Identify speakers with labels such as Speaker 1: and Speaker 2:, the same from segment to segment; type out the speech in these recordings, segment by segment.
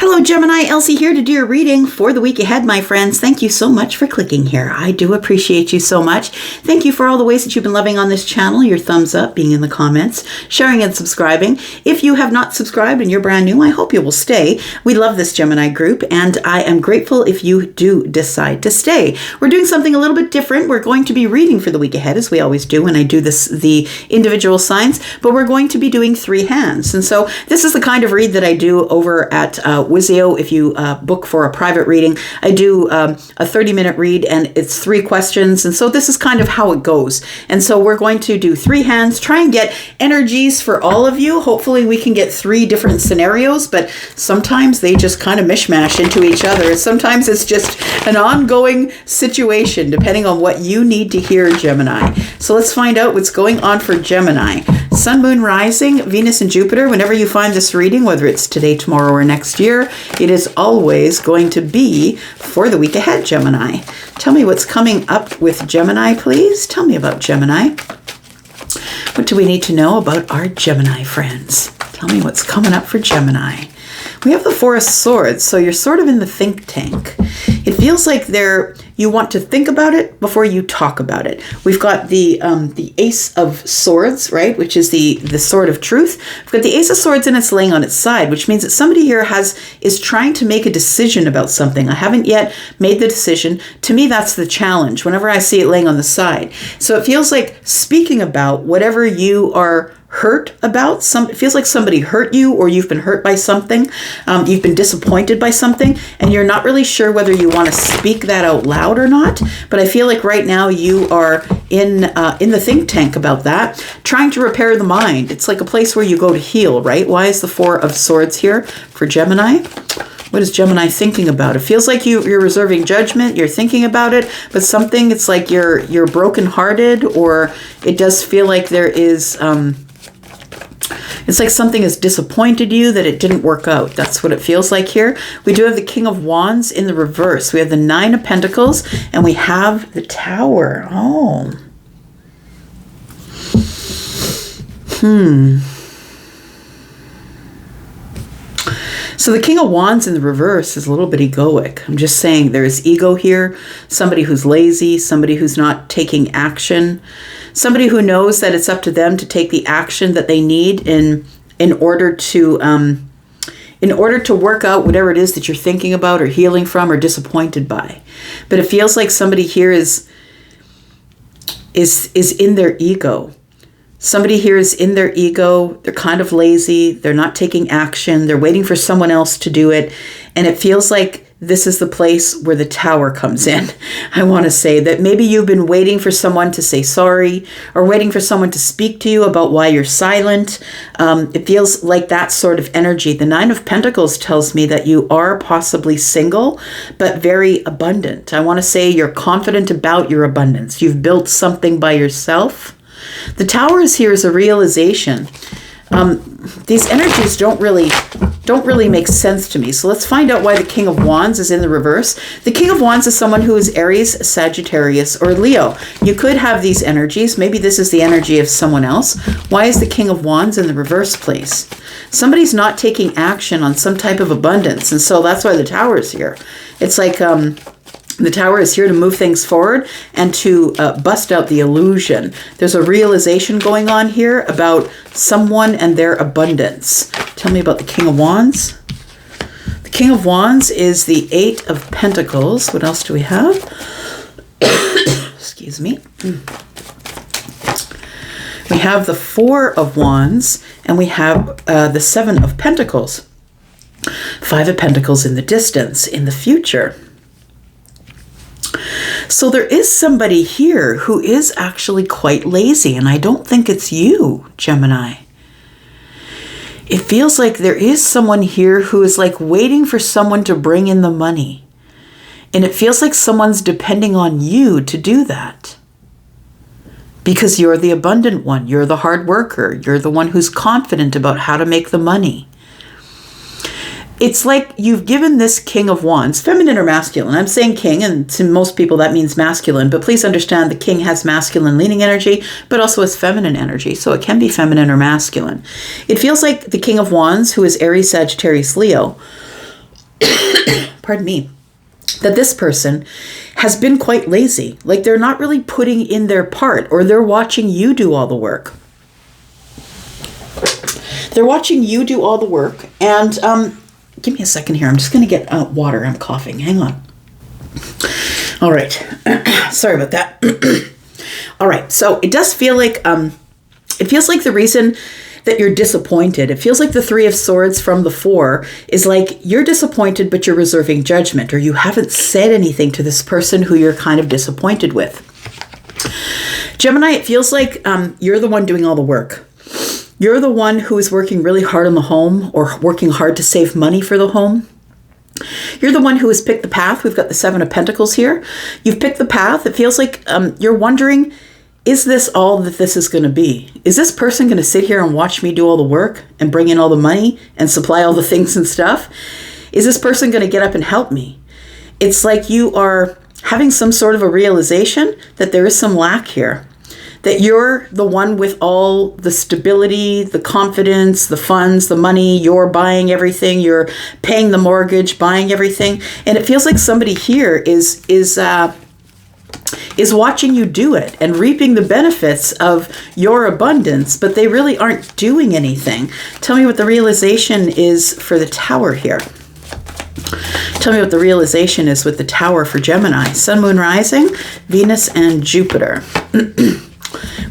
Speaker 1: Hello, Gemini. Elsie here to do your reading for the week ahead, my friends. Thank you so much for clicking here. I do appreciate you so much. Thank you for all the ways that you've been loving on this channel, your thumbs up, being in the comments, sharing and subscribing. If you have not subscribed and you're brand new, I hope you will stay. We love this Gemini group, and I am grateful if you do decide to stay. We're doing something a little bit different. We're going to be reading for the week ahead, as we always do when I do the individual signs, but we're going to be doing 3 hands. And so this is the kind of read that I do over at Wizio. If you book for a private reading, I do a 30-minute read, and it's 3 questions. And so this is kind of how it goes. And so we're going to do 3 hands, try and get energies for all of you. Hopefully we can get 3 different scenarios, but sometimes they just kind of mishmash into each other. Sometimes it's just an ongoing situation, depending on what you need to hear, Gemini. So let's find out what's going on for Gemini. Sun, Moon, Rising, Venus, and Jupiter. Whenever you find this reading, whether it's today, tomorrow, or next year, it is always going to be for the week ahead, Gemini. Tell me what's coming up with Gemini, please. Tell me about Gemini. What do we need to know about our Gemini friends? Tell me what's coming up for Gemini. We have the Four of Swords, so you're sort of in the think tank. It feels like you want to think about it before you talk about it. We've got the Ace of Swords, right, which is the sword of truth. We've got the Ace of Swords, and it's laying on its side, which means that somebody here is trying to make a decision about something. I haven't yet made the decision. To me, that's the challenge whenever I see it laying on the side. So it feels like speaking about whatever you are hurt about. It feels like somebody hurt you, or you've been hurt by something. You've been disappointed by something, and you're not really sure whether you want to speak that out loud or not. But I feel like right now you are in the think tank about that, trying to repair the mind. It's like a place where you go to heal, right? Why is the Four of Swords here for Gemini? What is Gemini thinking about? It feels like you're reserving judgment. You're thinking about it, but something, it's like you're brokenhearted, or it does feel like there is. It's like something has disappointed you, that it didn't work out. That's what it feels like here. We do have the King of Wands in the reverse. We have the 9 of Pentacles, and we have the Tower. Oh. So the King of Wands in the reverse is a little bit egoic. I'm just saying there is ego here. Somebody who's lazy, somebody who's not taking action, somebody who knows that it's up to them to take the action that they need in order to work out whatever it is that you're thinking about or healing from or disappointed by. But it feels like somebody here is in their ego. Somebody here is in their ego. They're kind of lazy. They're not taking action. They're waiting for someone else to do it. And it feels like this is the place where the Tower comes in. I want to say that maybe you've been waiting for someone to say sorry, or waiting for someone to speak to you about why you're silent. It feels like that sort of energy. The 9 of Pentacles tells me that you are possibly single, but very abundant. I want to say you're confident about your abundance. You've built something by yourself. The Tower is here as a realization. These energies don't really make sense to me. So let's find out why the King of Wands is in the reverse. The King of Wands is someone who is Aries, Sagittarius, or Leo. You could have these energies. Maybe this is the energy of someone else. Why is the King of Wands in the reverse place? Somebody's not taking action on some type of abundance, and so that's why the Tower is here. It's like the Tower is here to move things forward and to bust out the illusion. There's a realization going on here about someone and their abundance. Tell me about the King of Wands. The King of Wands is the 8 of Pentacles. What else do we have? Excuse me. We have the 4 of Wands, and we have the 7 of Pentacles. 5 of Pentacles in the distance, in the future. So there is somebody here who is actually quite lazy, and I don't think it's you, Gemini. It feels like there is someone here who is like waiting for someone to bring in the money. And it feels like someone's depending on you to do that. Because you're the abundant one. You're the hard worker. You're the one who's confident about how to make the money. It's like you've given this King of Wands, feminine or masculine. I'm saying king, and to most people that means masculine, but please understand the king has masculine leaning energy, but also has feminine energy, so it can be feminine or masculine. It feels like the King of Wands, who is Aries, Sagittarius, Leo, pardon me, that this person has been quite lazy. Like they're not really putting in their part, or they're watching you do all the work. They're watching you do all the work. And give me a second here. I'm just going to get water. I'm coughing. Hang on. All right. Sorry about that. All right. So it does feel like, it feels like the reason that you're disappointed. It feels like the Three of Swords from the Four is like you're disappointed, but you're reserving judgment, or you haven't said anything to this person who you're kind of disappointed with. Gemini, it feels like you're the one doing all the work. You're the one who is working really hard on the home, or working hard to save money for the home. You're the one who has picked the path. We've got the Seven of Pentacles here. You've picked the path. It feels like you're wondering, is this all that this is going to be? Is this person going to sit here and watch me do all the work and bring in all the money and supply all the things and stuff? Is this person going to get up and help me? It's like you are having some sort of a realization that there is some lack here. That you're the one with all the stability, the confidence, the funds, the money, you're buying everything, you're paying the mortgage, buying everything. And it feels like somebody here is watching you do it and reaping the benefits of your abundance, but they really aren't doing anything. Tell me what the realization is for the Tower here. Tell me what the realization is with the Tower for Gemini. Sun, Moon, Rising, Venus, and Jupiter.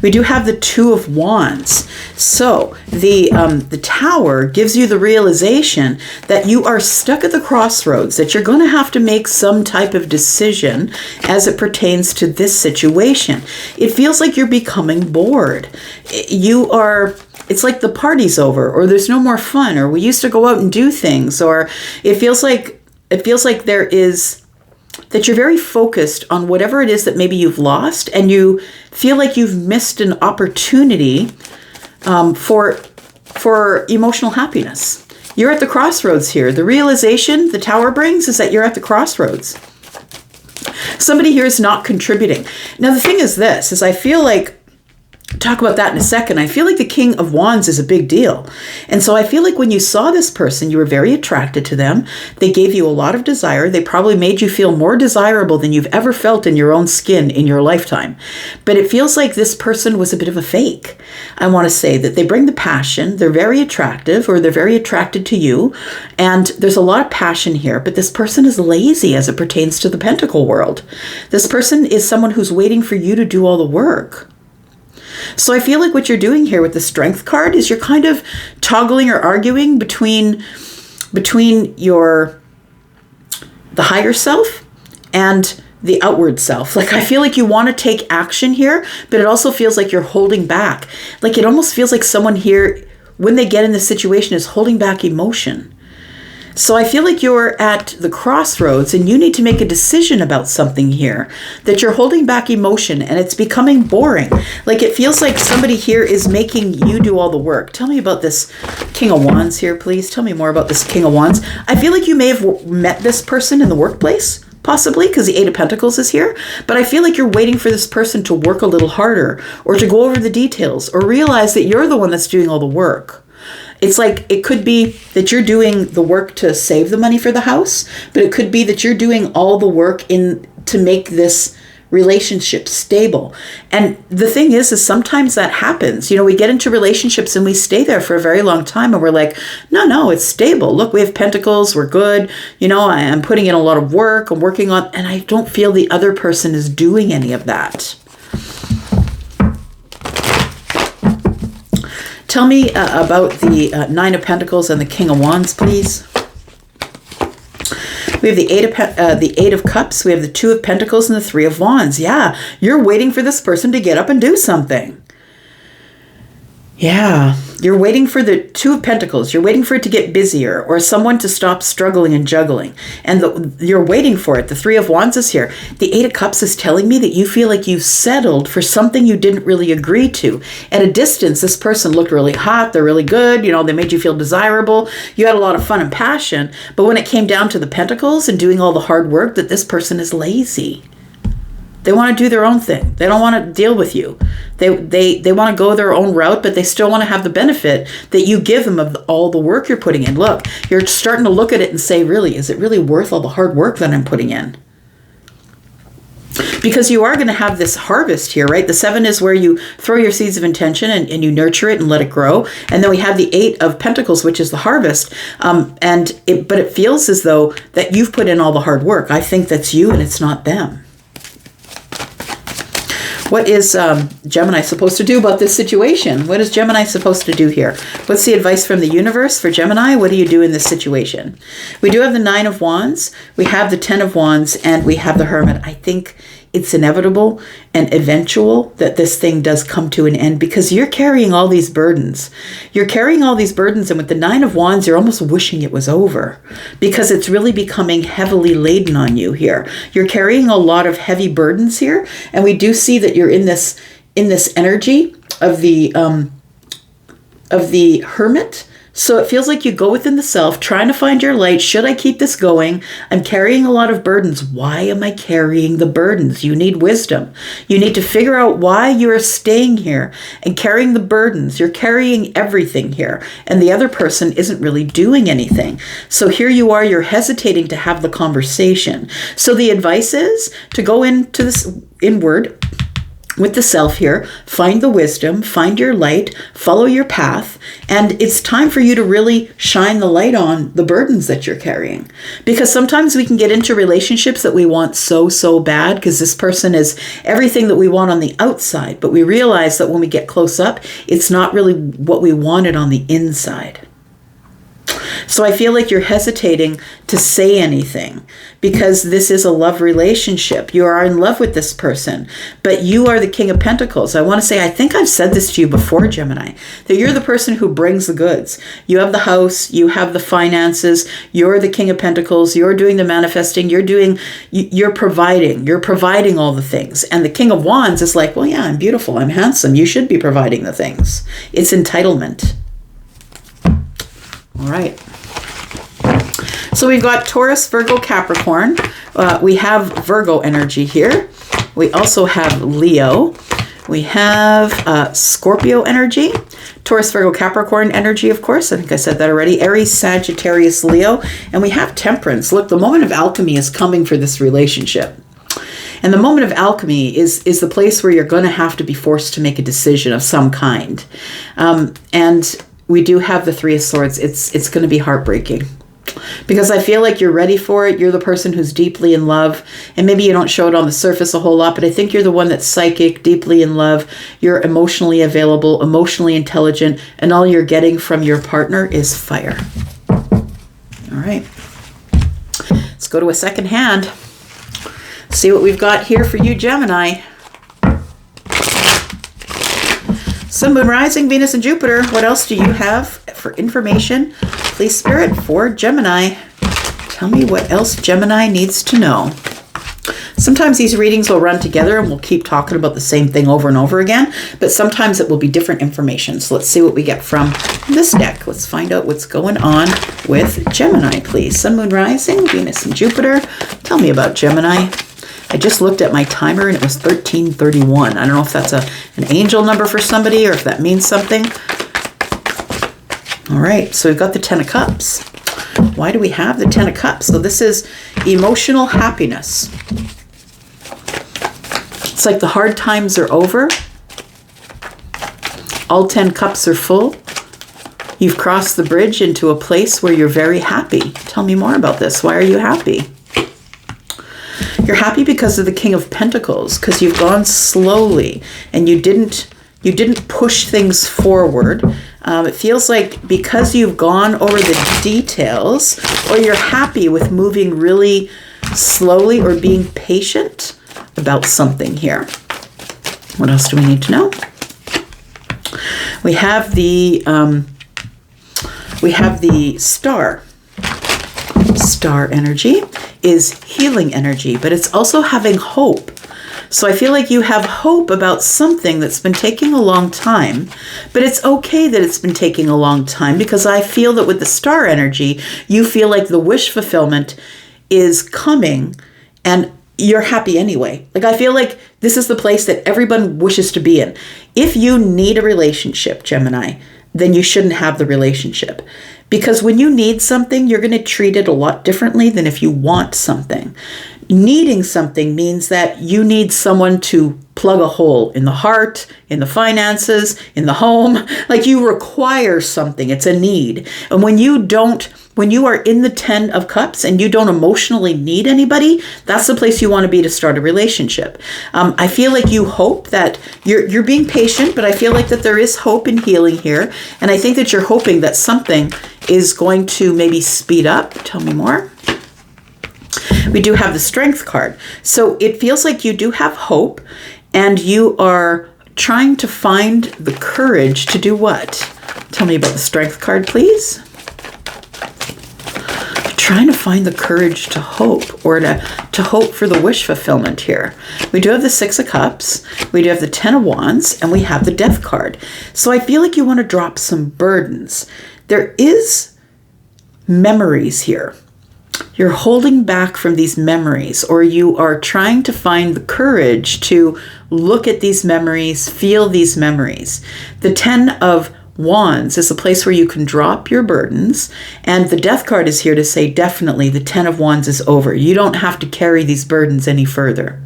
Speaker 1: We do have the Two of Wands. So the Tower gives you the realization that you are stuck at the crossroads, that you're going to have to make some type of decision as it pertains to this situation. It feels like you're becoming bored. It's like the party's over, or there's no more fun, or we used to go out and do things, or it feels like that you're very focused on whatever it is that maybe you've lost, and you feel like you've missed an opportunity for emotional happiness. You're at the crossroads here. The realization the Tower brings is that you're at the crossroads. Somebody here is not contributing. Now, the thing is this, is I feel like, talk about that in a second. I feel like the King of Wands is a big deal. And so I feel like when you saw this person, you were very attracted to them. They gave you a lot of desire. They probably made you feel more desirable than you've ever felt in your own skin in your lifetime. But it feels like this person was a bit of a fake. I want to say that they bring the passion. They're very attractive, or they're very attracted to you. And there's a lot of passion here, but this person is lazy as it pertains to the Pentacle world. This person is someone who's waiting for you to do all the work. So I feel like what you're doing here with the Strength card is you're kind of toggling or arguing between the higher self and the outward self. Like I feel like you want to take action here, but it also feels like you're holding back. Like it almost feels like someone here, when they get in this situation, is holding back emotion. So I feel like you're at the crossroads and you need to make a decision about something here, that you're holding back emotion and it's becoming boring. Like it feels like somebody here is making you do all the work. Tell me about this King of Wands here, please. Tell me more about this King of Wands. I feel like you may have met this person in the workplace, possibly, because the Eight of Pentacles is here. But I feel like you're waiting for this person to work a little harder, or to go over the details, or realize that you're the one that's doing all the work. It's like, it could be that you're doing the work to save the money for the house, but it could be that you're doing all the work to make this relationship stable. And the thing is sometimes that happens. You know, we get into relationships and we stay there for a very long time and we're like, no, it's stable. Look, we have pentacles. We're good. You know, I'm putting in a lot of work. I'm working on, and I don't feel the other person is doing any of that. Tell me about the Nine of Pentacles and the King of Wands, please. We have the Eight of Cups. We have the Two of Pentacles and the Three of Wands. Yeah, you're waiting for this person to get up and do something. Yeah, you're waiting for the Two of Pentacles. You're waiting for it to get busier, or someone to stop struggling and juggling. And you're waiting for it. The Three of Wands is here. The Eight of Cups is telling me that you feel like you've settled for something you didn't really agree to. At a distance, this person looked really hot. They're really good. You know, they made you feel desirable. You had a lot of fun and passion. But when it came down to the Pentacles and doing all the hard work, that this person is lazy. They want to do their own thing. They don't want to deal with you. They want to go their own route, but they still want to have the benefit that you give them of all the work you're putting in. Look, you're starting to look at it and say, really, is it really worth all the hard work that I'm putting in? Because you are going to have this harvest here, right? The 7 is where you throw your seeds of intention and you nurture it and let it grow. And then we have the 8 of Pentacles, which is the harvest. But it feels as though that you've put in all the hard work. I think that's you and it's not them. What is Gemini supposed to do about this situation? What is Gemini supposed to do here? What's the advice from the universe for Gemini? What do you do in this situation? We do have the 9 of Wands, we have the 10 of Wands, and we have the Hermit. I think it's inevitable and eventual that this thing does come to an end because you're carrying all these burdens. You're carrying all these burdens, and with the 9 of Wands, you're almost wishing it was over because it's really becoming heavily laden on you here. You're carrying a lot of heavy burdens here, and we do see that you're in this energy of the Hermit. So it feels like you go within the self, trying to find your light. Should I keep this going? I'm carrying a lot of burdens. Why am I carrying the burdens? You need wisdom. You need to figure out why you are staying here and carrying the burdens. You're carrying everything here, and the other person isn't really doing anything. So here you are, you're hesitating to have the conversation. So the advice is to go into this inward with the self here, find the wisdom, find your light, follow your path, and it's time for you to really shine the light on the burdens that you're carrying. Because sometimes we can get into relationships that we want so bad because this person is everything that we want on the outside, but we realize that when we get close up, it's not really what we wanted on the inside. So I feel like you're hesitating to say anything because this is a love relationship. You are in love with this person, but you are the King of Pentacles. I want to say, I think I've said this to you before, Gemini, that you're the person who brings the goods. You have the house, you have the finances, you're the King of Pentacles, you're doing the manifesting, you're providing all the things. And the King of Wands is like, well, yeah, I'm beautiful, I'm handsome, you should be providing the things. It's entitlement. All right. So we've got Taurus, Virgo, Capricorn. We have Virgo energy here. We also have Leo. We have Scorpio energy. Taurus, Virgo, Capricorn energy, of course. I think I said that already. Aries, Sagittarius, Leo. And we have Temperance. Look, the moment of alchemy is coming for this relationship. And the moment of alchemy is the place where you're going to have to be forced to make a decision of some kind. And we do have the 3 of Swords. It's going to be heartbreaking because I feel like you're ready for it. You're the person who's deeply in love, and maybe you don't show it on the surface a whole lot, but I think you're the one that's psychic, deeply in love. You're emotionally available, emotionally intelligent, and all you're getting from your partner is fire. All right. Let's go to a second hand. See what we've got here for you, Gemini. Sun, Moon, Rising, Venus, and Jupiter. What else do you have for information? Please, Spirit, for Gemini. Tell me what else Gemini needs to know. Sometimes these readings will run together and we'll keep talking about the same thing over and over again, but sometimes it will be different information. So let's see what we get from this deck. Let's find out what's going on with Gemini, please. Sun, Moon, Rising, Venus, and Jupiter. Tell me about Gemini. I just looked at my timer and it was 13:31. I don't know if that's an angel number for somebody or if that means something. All right, so we've got the 10 of Cups. Why do we have the 10 of Cups? So this is emotional happiness. It's like the hard times are over. All 10 cups are full. You've crossed the bridge into a place where you're very happy. Tell me more about this. Why are you happy? You're happy because of the King of Pentacles, because you've gone slowly and you didn't push things forward. It feels like because you've gone over the details, or you're happy with moving really slowly or being patient about something here. What else do we need to know? We have the star. Star energy is healing energy, but it's also having hope. So I feel like you have hope about something that's been taking a long time, but it's okay that it's been taking a long time, because I feel that with the star energy, you feel like the wish fulfillment is coming, and you're happy anyway. Like, I feel like this is the place that everyone wishes to be in. If you need a relationship, Gemini, then you shouldn't have the relationship. Because when you need something, you're going to treat it a lot differently than if you want something. Needing something means that you need someone to plug a hole in the heart, in the finances, in the home. Like, you require something. It's a need. And when you are in the 10 of Cups and you don't emotionally need anybody, that's the place you want to be to start a relationship. I feel like you hope that you're being patient, but I feel like that there is hope and healing here. And I think that you're hoping that something is going to maybe speed up. Tell me more. We do have the Strength card. So it feels like you do have hope, and you are trying to find the courage to do what? Tell me about the Strength card, please. Trying to find the courage to hope, or to hope for the wish fulfillment here. We do have the 6 of Cups, we do have the 10 of Wands, and we have the Death card. So I feel like you want to drop some burdens. There is memories here. You're holding back from these memories, or you are trying to find the courage to look at these memories, feel these memories. The 10 of Wands is a place where you can drop your burdens, and the Death card is here to say definitely the 10 of Wands is over. You don't have to carry these burdens any further.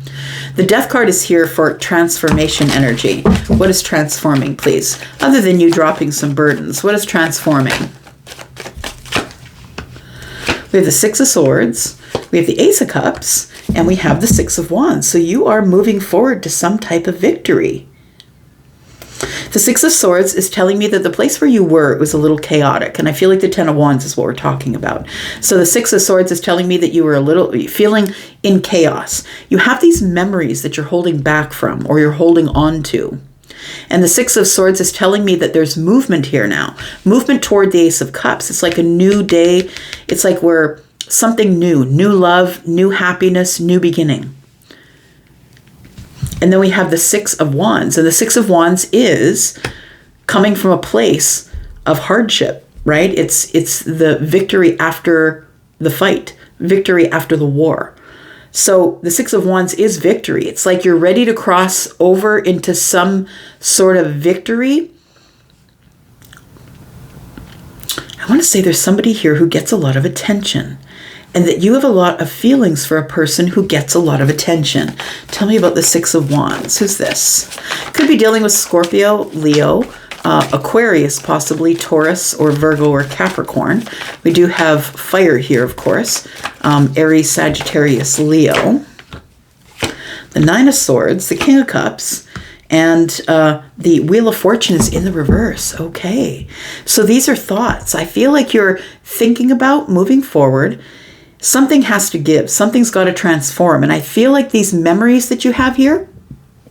Speaker 1: The Death card is here for transformation energy. What is transforming, please? Other than you dropping some burdens, what is transforming? We have the 6 of Swords, we have the Ace of Cups, and we have the 6 of Wands. So you are moving forward to some type of victory. The 6 of Swords is telling me that the place where you were, it was a little chaotic. And I feel like the 10 of Wands is what we're talking about. So the 6 of Swords is telling me that you were a little feeling in chaos. You have these memories that you're holding back from, or you're holding on to. And the 6 of Swords is telling me that there's movement here now. Movement toward the Ace of Cups. It's like a new day. It's like we're something new. New love, new happiness, new beginning. And then we have the 6 of Wands. And the 6 of Wands is coming from a place of hardship, right? It's the victory after the fight. Victory after the war. So the 6 of Wands is victory. It's like you're ready to cross over into some sort of victory. I want to say there's somebody here who gets a lot of attention, and that you have a lot of feelings for a person who gets a lot of attention. Tell me about the 6 of Wands. Who's this? Could be dealing with Scorpio, Leo, Aquarius, possibly Taurus or Virgo or Capricorn. We do have fire here, of course. Aries, Sagittarius, Leo. The 9 of Swords, the King of Cups, and the Wheel of Fortune is in the reverse. Okay. So these are thoughts. I feel like you're thinking about moving forward. Something has to give. Something's got to transform. And I feel like these memories that you have here,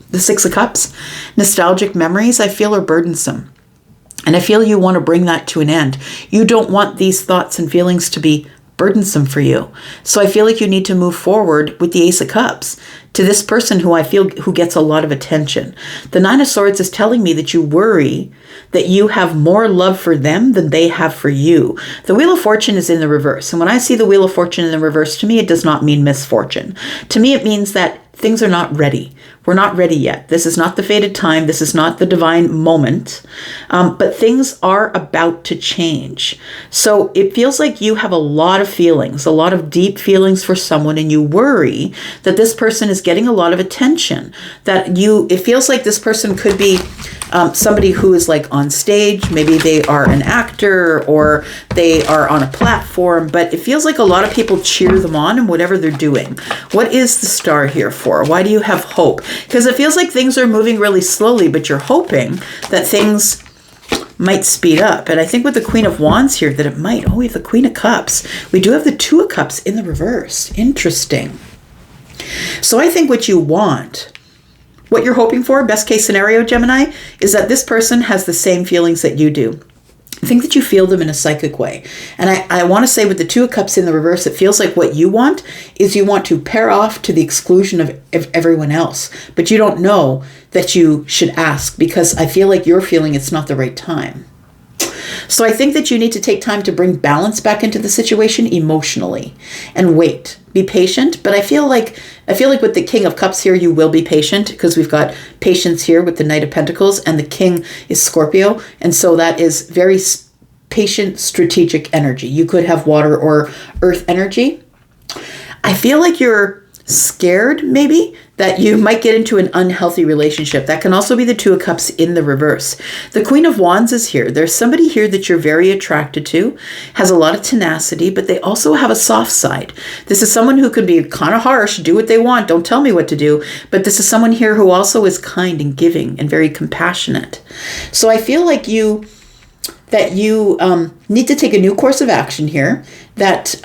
Speaker 1: the 6 of Cups, nostalgic memories, I feel are burdensome. And I feel you want to bring that to an end. You don't want these thoughts and feelings to be burdensome for you. So I feel like you need to move forward with the Ace of Cups to this person who I feel who gets a lot of attention. The 9 of Swords is telling me that you worry that you have more love for them than they have for you. The Wheel of Fortune is in the reverse. And when I see the Wheel of Fortune in the reverse, to me, it does not mean misfortune. To me, it means that things are not ready. We're not ready yet. This is not the fated time. This is not the divine moment. But things are about to change. So it feels like you have a lot of feelings, a lot of deep feelings for someone, and you worry that this person is getting a lot of attention. It feels like this person could be somebody who is like on stage. Maybe they are an actor or they are on a platform, but it feels like a lot of people cheer them on in whatever they're doing. What is the star here for? Why do you have hope? Because it feels like things are moving really slowly, but you're hoping that things might speed up. And I think with the Queen of Wands here that it might. Oh, we have the Queen of Cups. We do have the 2 of Cups in the reverse. Interesting. So I think what you want, what you're hoping for, best case scenario, Gemini, is that this person has the same feelings that you do. I think that you feel them in a psychic way. And I want to say with the 2 of Cups in the reverse, it feels like what you want is you want to pair off to the exclusion of everyone else. But you don't know that you should ask because I feel like you're feeling it's not the right time. So I think that you need to take time to bring balance back into the situation emotionally and wait. Be patient, but I feel like with the King of Cups here, you will be patient because we've got patience here with the Knight of Pentacles, and the King is Scorpio, and so that is very patient, strategic energy. You could have water or earth energy. I feel like you're scared, maybe, that you might get into an unhealthy relationship. That can also be the Two of Cups in the reverse. The Queen of Wands is here. There's somebody here that you're very attracted to, has a lot of tenacity, but they also have a soft side. This is someone who could be kind of harsh, do what they want, don't tell me what to do, but this is someone here who also is kind and giving and very compassionate. So I feel like you need to take a new course of action here, that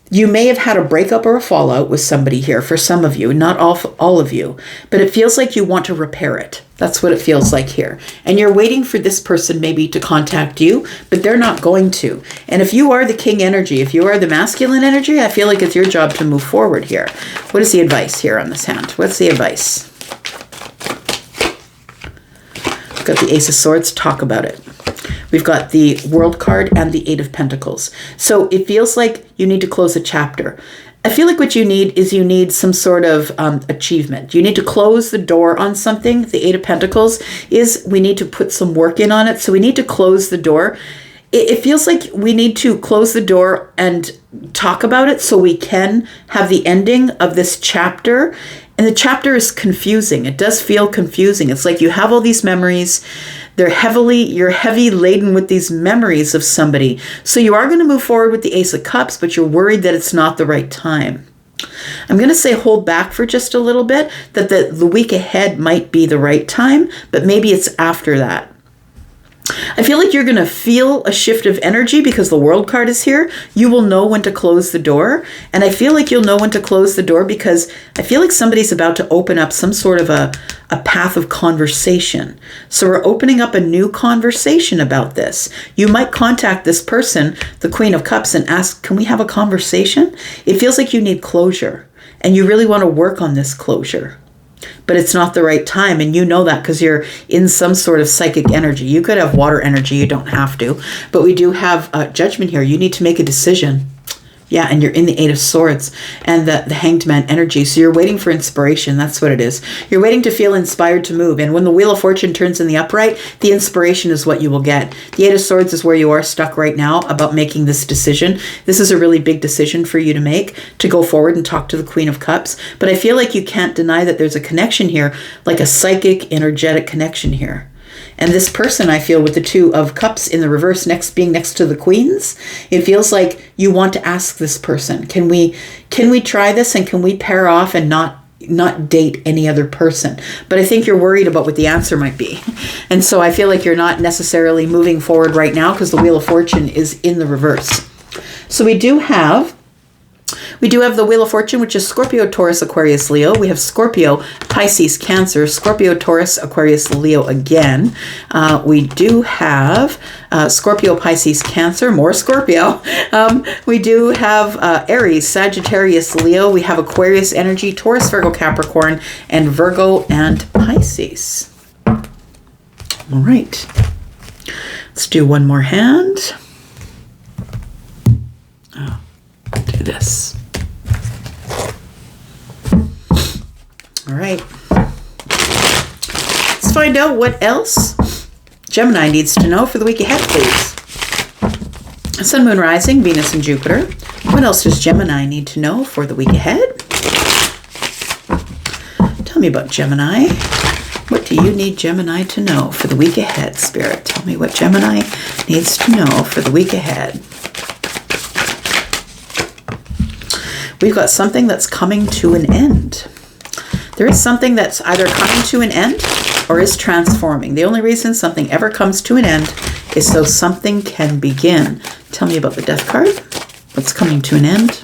Speaker 1: you may have had a breakup or a fallout with somebody here for some of you, not all of you, but it feels like you want to repair it. That's what it feels like here. And you're waiting for this person maybe to contact you, but they're not going to. And if you are the King energy, if you are the masculine energy, I feel like it's your job to move forward here. What is the advice here on this hand? What's the advice? Got the Ace of Swords, talk about it. We've got the World card and the Eight of Pentacles. So it feels like you need to close a chapter. I feel like what you need some sort of achievement. You need to close the door on something. The Eight of Pentacles is we need to put some work in on it. So we need to close the door. It feels like we need to close the door and talk about it so we can have the ending of this chapter. And the chapter is confusing. It does feel confusing. It's like you have all these memories. You're heavy laden with these memories of somebody. So you are going to move forward with the Ace of Cups, but you're worried that it's not the right time. I'm going to say hold back for just a little bit, that the week ahead might be the right time, but maybe it's after that. I feel like you're going to feel a shift of energy because the World card is here. You will know when to close the door. And I feel like you'll know when to close the door because I feel like somebody's about to open up some sort of a path of conversation. So we're opening up a new conversation about this. You might contact this person, the Queen of Cups, and ask, can we have a conversation? It feels like you need closure and you really want to work on this closure. But it's not the right time, and you know that because you're in some sort of psychic energy. You could have water energy, you don't have to, but we do have judgment here. You need to make a decision. Yeah, and you're in the Eight of Swords and the Hanged Man energy. So you're waiting for inspiration. That's what it is. You're waiting to feel inspired to move. And when the Wheel of Fortune turns in the upright, the inspiration is what you will get. The Eight of Swords is where you are stuck right now about making this decision. This is a really big decision for you to make, to go forward and talk to the Queen of Cups. But I feel like you can't deny that there's a connection here, like a psychic, energetic connection here. And this person, I feel, with the Two of Cups in the reverse, being next to the Queens, it feels like you want to ask this person, can we try this, and can we pair off and not date any other person? But I think you're worried about what the answer might be. And so I feel like you're not necessarily moving forward right now because the Wheel of Fortune is in the reverse. So we do have the Wheel of Fortune, which is Scorpio, Taurus, Aquarius, Leo. We have Scorpio, Pisces, Cancer, Scorpio, Taurus, Aquarius, Leo again. We do have Scorpio, Pisces, Cancer, more Scorpio. We do have Aries, Sagittarius, Leo. We have Aquarius energy, Taurus, Virgo, Capricorn, and Virgo and Pisces. All right. Let's do one more hand. Do this. All right. Let's find out what else Gemini needs to know for the week ahead, please. Sun, Moon, Rising, Venus, and Jupiter. What else does Gemini need to know for the week ahead? Tell me about Gemini. What do you need Gemini to know for the week ahead, Spirit? Tell me what Gemini needs to know for the week ahead. We've got something that's coming to an end. There is something that's either coming to an end or is transforming. The only reason something ever comes to an end is so something can begin. Tell me about the Death card. What's coming to an end?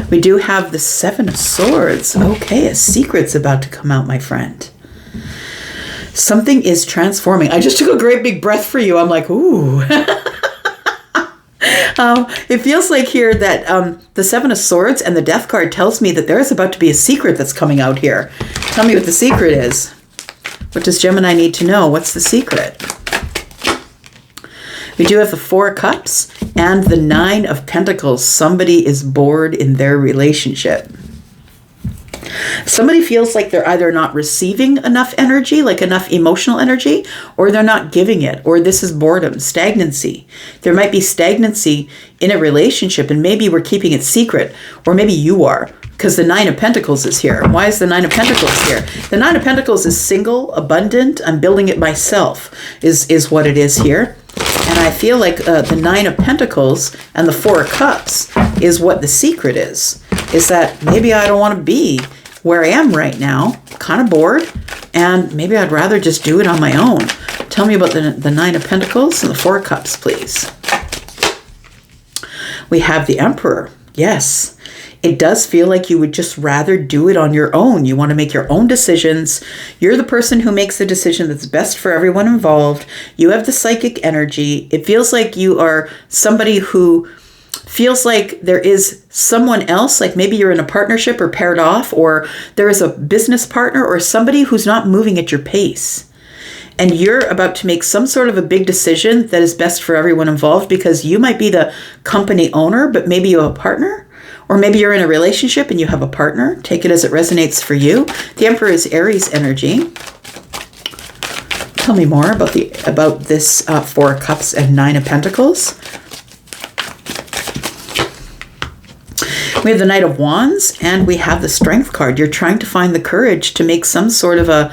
Speaker 1: We do have the Seven of Swords. Okay, a secret's about to come out, my friend. Something is transforming. I just took a great big breath for you. I'm like, ooh. It feels like here that the Seven of Swords and the Death card tells me that there is about to be a secret that's coming out here. Tell me what the secret is. What does Gemini need to know? What's the secret? We do have the Four of Cups and the Nine of Pentacles. Somebody is bored in their relationship. Somebody feels like they're either not receiving enough energy, like enough emotional energy, or they're not giving it, or this is boredom, stagnancy. There might be stagnancy in a relationship, and maybe we're keeping it secret, or maybe you are, because the Nine of Pentacles is here. Why is the Nine of Pentacles here? The Nine of Pentacles is single, abundant, I'm building it myself, is what it is here. And I feel like the Nine of Pentacles and the Four of Cups is what the secret is that maybe I don't want to be where I am right now, kind of bored, and maybe I'd rather just do it on my own. Tell me about the Nine of Pentacles and the Four of Cups, please. We have the Emperor. Yes, it does feel like you would just rather do it on your own. You want to make your own decisions. You're the person who makes the decision that's best for everyone involved. You have the psychic energy. It feels like you are somebody who feels like there is someone else, like maybe you're in a partnership or paired off, or there is a business partner or somebody who's not moving at your pace. And you're about to make some sort of a big decision that is best for everyone involved, because you might be the company owner, but maybe you have a partner, or maybe you're in a relationship and you have a partner. Take it as it resonates for you. The Emperor is Aries energy. Tell me more about this Four of Cups and Nine of Pentacles. We have the Knight of Wands, and we have the Strength card. You're trying to find the courage to make some sort of a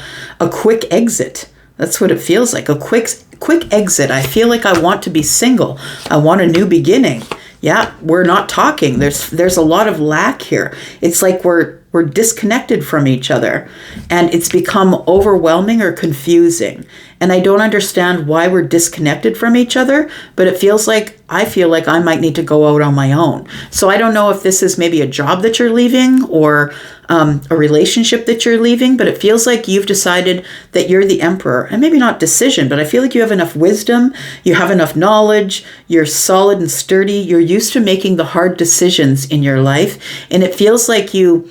Speaker 1: quick exit. That's what it feels like, a quick exit. I feel like I want to be single. I want a new beginning. Yeah, we're not talking. There's a lot of lack here. It's like we're disconnected from each other, and it's become overwhelming or confusing. And I don't understand why we're disconnected from each other, but I feel like I might need to go out on my own. So I don't know if this is maybe a job that you're leaving or a relationship that you're leaving, but it feels like you've decided that you're the Emperor. And maybe not decision, but I feel like you have enough wisdom, you have enough knowledge, you're solid and sturdy, you're used to making the hard decisions in your life. And it feels like you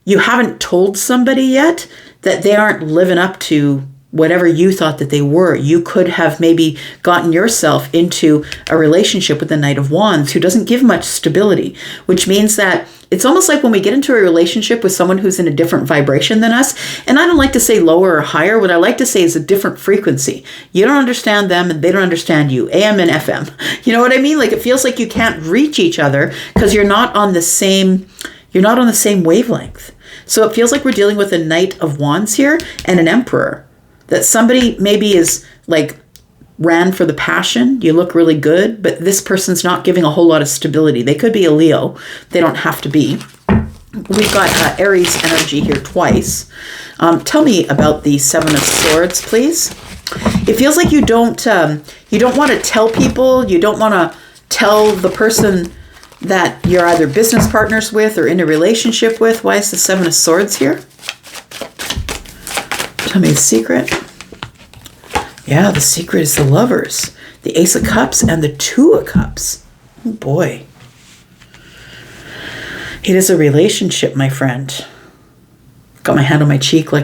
Speaker 1: haven't told somebody yet that they aren't living up to whatever you thought that they were. You could have maybe gotten yourself into a relationship with the Knight of Wands who doesn't give much stability, which means that it's almost like when we get into a relationship with someone who's in a different vibration than us, and I don't like to say lower or higher, what I like to say is a different frequency. You don't understand them and they don't understand you, AM and FM. You know what I mean? Like it feels like you can't reach each other because you're not on the same wavelength. So it feels like we're dealing with a Knight of Wands here and an Emperor. That somebody maybe is like ran for the passion. You look really good, but this person's not giving a whole lot of stability. They could be a Leo. They don't have to be. We've got Aries energy here twice. Tell me about the Seven of Swords, please. It feels like you don't want to tell people. You don't want to tell the person that you're either business partners with or in a relationship with. Why is the Seven of Swords here? Tell me the secret. Yeah, the secret is the Lovers, the Ace of Cups, and the Two of Cups. Oh boy. It is a relationship, my friend. Got my hand on my cheek I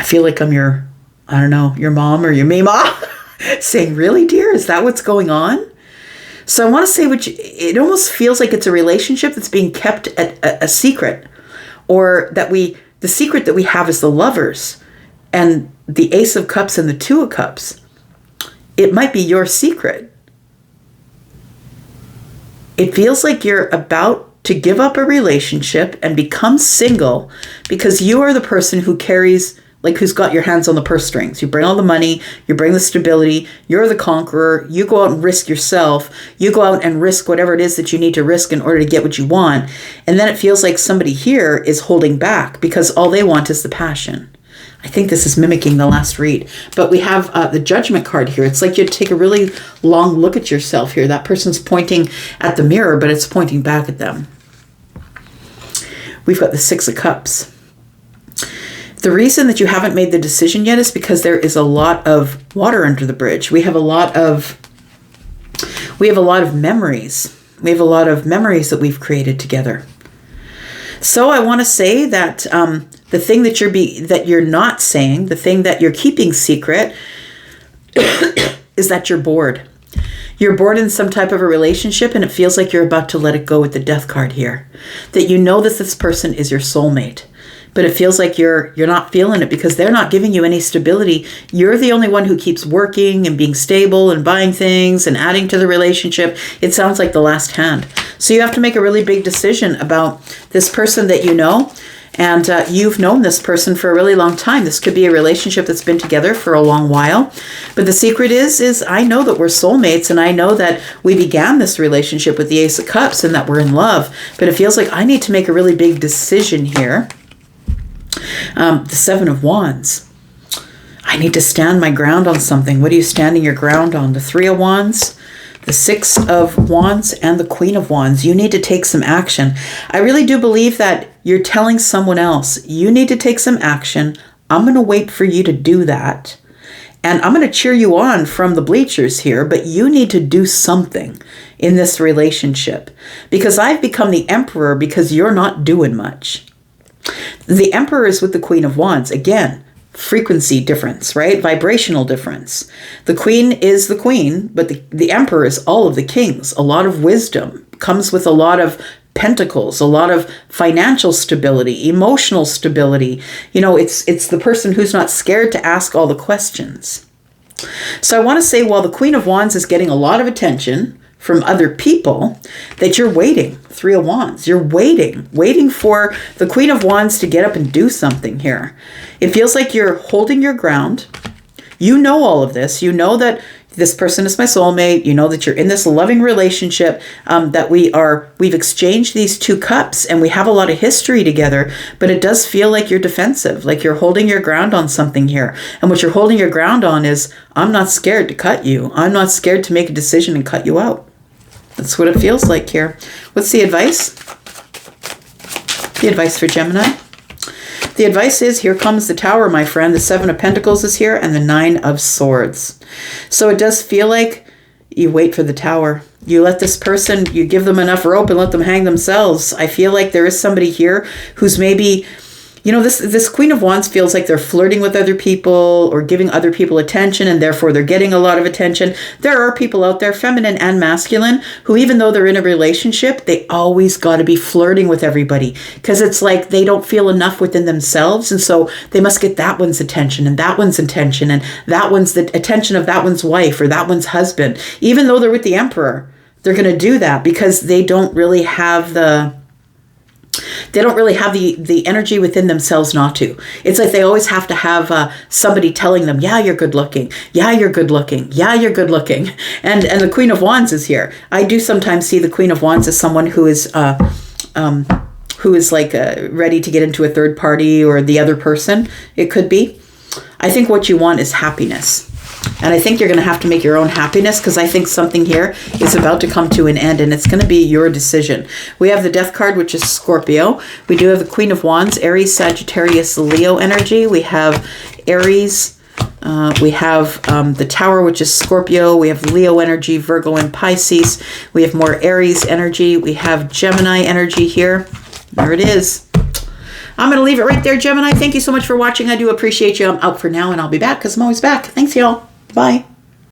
Speaker 1: feel like I'm your mom or your mima saying, really, dear? Is that what's going on? So I want to say, it almost feels like it's a relationship that's being kept a secret, or the secret that we have is the Lovers and the Ace of Cups and the Two of Cups. It might be your secret. It feels like you're about to give up a relationship and become single because you are the person who carries, who's got your hands on the purse strings. You bring all the money, you bring the stability, you're the conqueror, you go out and risk yourself, you go out and risk whatever it is that you need to risk in order to get what you want. And then it feels like somebody here is holding back because all they want is the passion. I think this is mimicking the last read. But we have the Judgment card here. It's like you take a really long look at yourself here. That person's pointing at the mirror, but it's pointing back at them. We've got the Six of Cups. The reason that you haven't made the decision yet is because there is a lot of water under the bridge. We have a lot of memories. We have a lot of memories that we've created together. So I want to say that the thing that you're not saying, the thing that you're keeping secret, is that you're bored. You're bored in some type of a relationship, and it feels like you're about to let it go with the death card here. That you know that this person is your soulmate, but it feels like you're not feeling it because they're not giving you any stability. You're the only one who keeps working and being stable and buying things and adding to the relationship. It sounds like the last hand. So you have to make a really big decision about this person that you know. And you've known this person for a really long time. This could be a relationship that's been together for a long while. But the secret is I know that we're soulmates, and I know that we began this relationship with the Ace of Cups and that we're in love. But it feels like I need to make a really big decision here. The Seven of Wands. I need to stand my ground on something. What are you standing your ground on? The Three of Wands, the Six of Wands, and the Queen of Wands. You need to take some action. I really do believe that you're telling someone else, you need to take some action. I'm going to wait for you to do that. And I'm going to cheer you on from the bleachers here, but you need to do something in this relationship. Because I've become the Emperor because you're not doing much. The Emperor is with the Queen of Wands. Again, frequency difference, right? Vibrational difference. The Queen is the Queen, but the Emperor is all of the kings. A lot of wisdom comes with a lot of pentacles, a lot of financial stability, emotional stability. You know, it's the person who's not scared to ask all the questions. So I want to say, while the Queen of Wands is getting a lot of attention from other people, that you're waiting. Three of Wands. You're waiting for the Queen of Wands to get up and do something here. It feels like you're holding your ground. You know all of this. You know that this person is my soulmate. You know that you're in this loving relationship, that we've exchanged these two cups and we have a lot of history together, but it does feel like you're defensive, like you're holding your ground on something here. And what you're holding your ground on is, I'm not scared to cut you. I'm not scared to make a decision and cut you out. That's what it feels like here. What's the advice? The advice for Gemini? The advice is, here comes the Tower, my friend. The Seven of Pentacles is here and the Nine of Swords. So it does feel like you wait for the Tower. You let this person, you give them enough rope and let them hang themselves. I feel like there is somebody here who's maybe, you know, this Queen of Wands feels like they're flirting with other people or giving other people attention, and therefore they're getting a lot of attention. There are people out there, feminine and masculine, who even though they're in a relationship, they always got to be flirting with everybody because it's like they don't feel enough within themselves. And so they must get that one's attention and that one's attention and that one's the attention of that one's wife or that one's husband. Even though they're with the Emperor, they're going to do that because they don't really have the energy within themselves not to. It's like they always have to have somebody telling them, yeah, you're good looking. Yeah, you're good looking. Yeah, you're good looking. And the Queen of Wands is here. I do sometimes see the Queen of Wands as someone who is like ready to get into a third party or the other person. It could be. I think what you want is happiness. And I think you're going to have to make your own happiness because I think something here is about to come to an end and it's going to be your decision. We have the Death card, which is Scorpio. We do have the Queen of Wands, Aries, Sagittarius, Leo energy. We have Aries. We have the Tower, which is Scorpio. We have Leo energy, Virgo, and Pisces. We have more Aries energy. We have Gemini energy here. There it is. I'm going to leave it right there, Gemini. Thank you so much for watching. I do appreciate you. I'm out for now, and I'll be back because I'm always back. Thanks, y'all. Bye.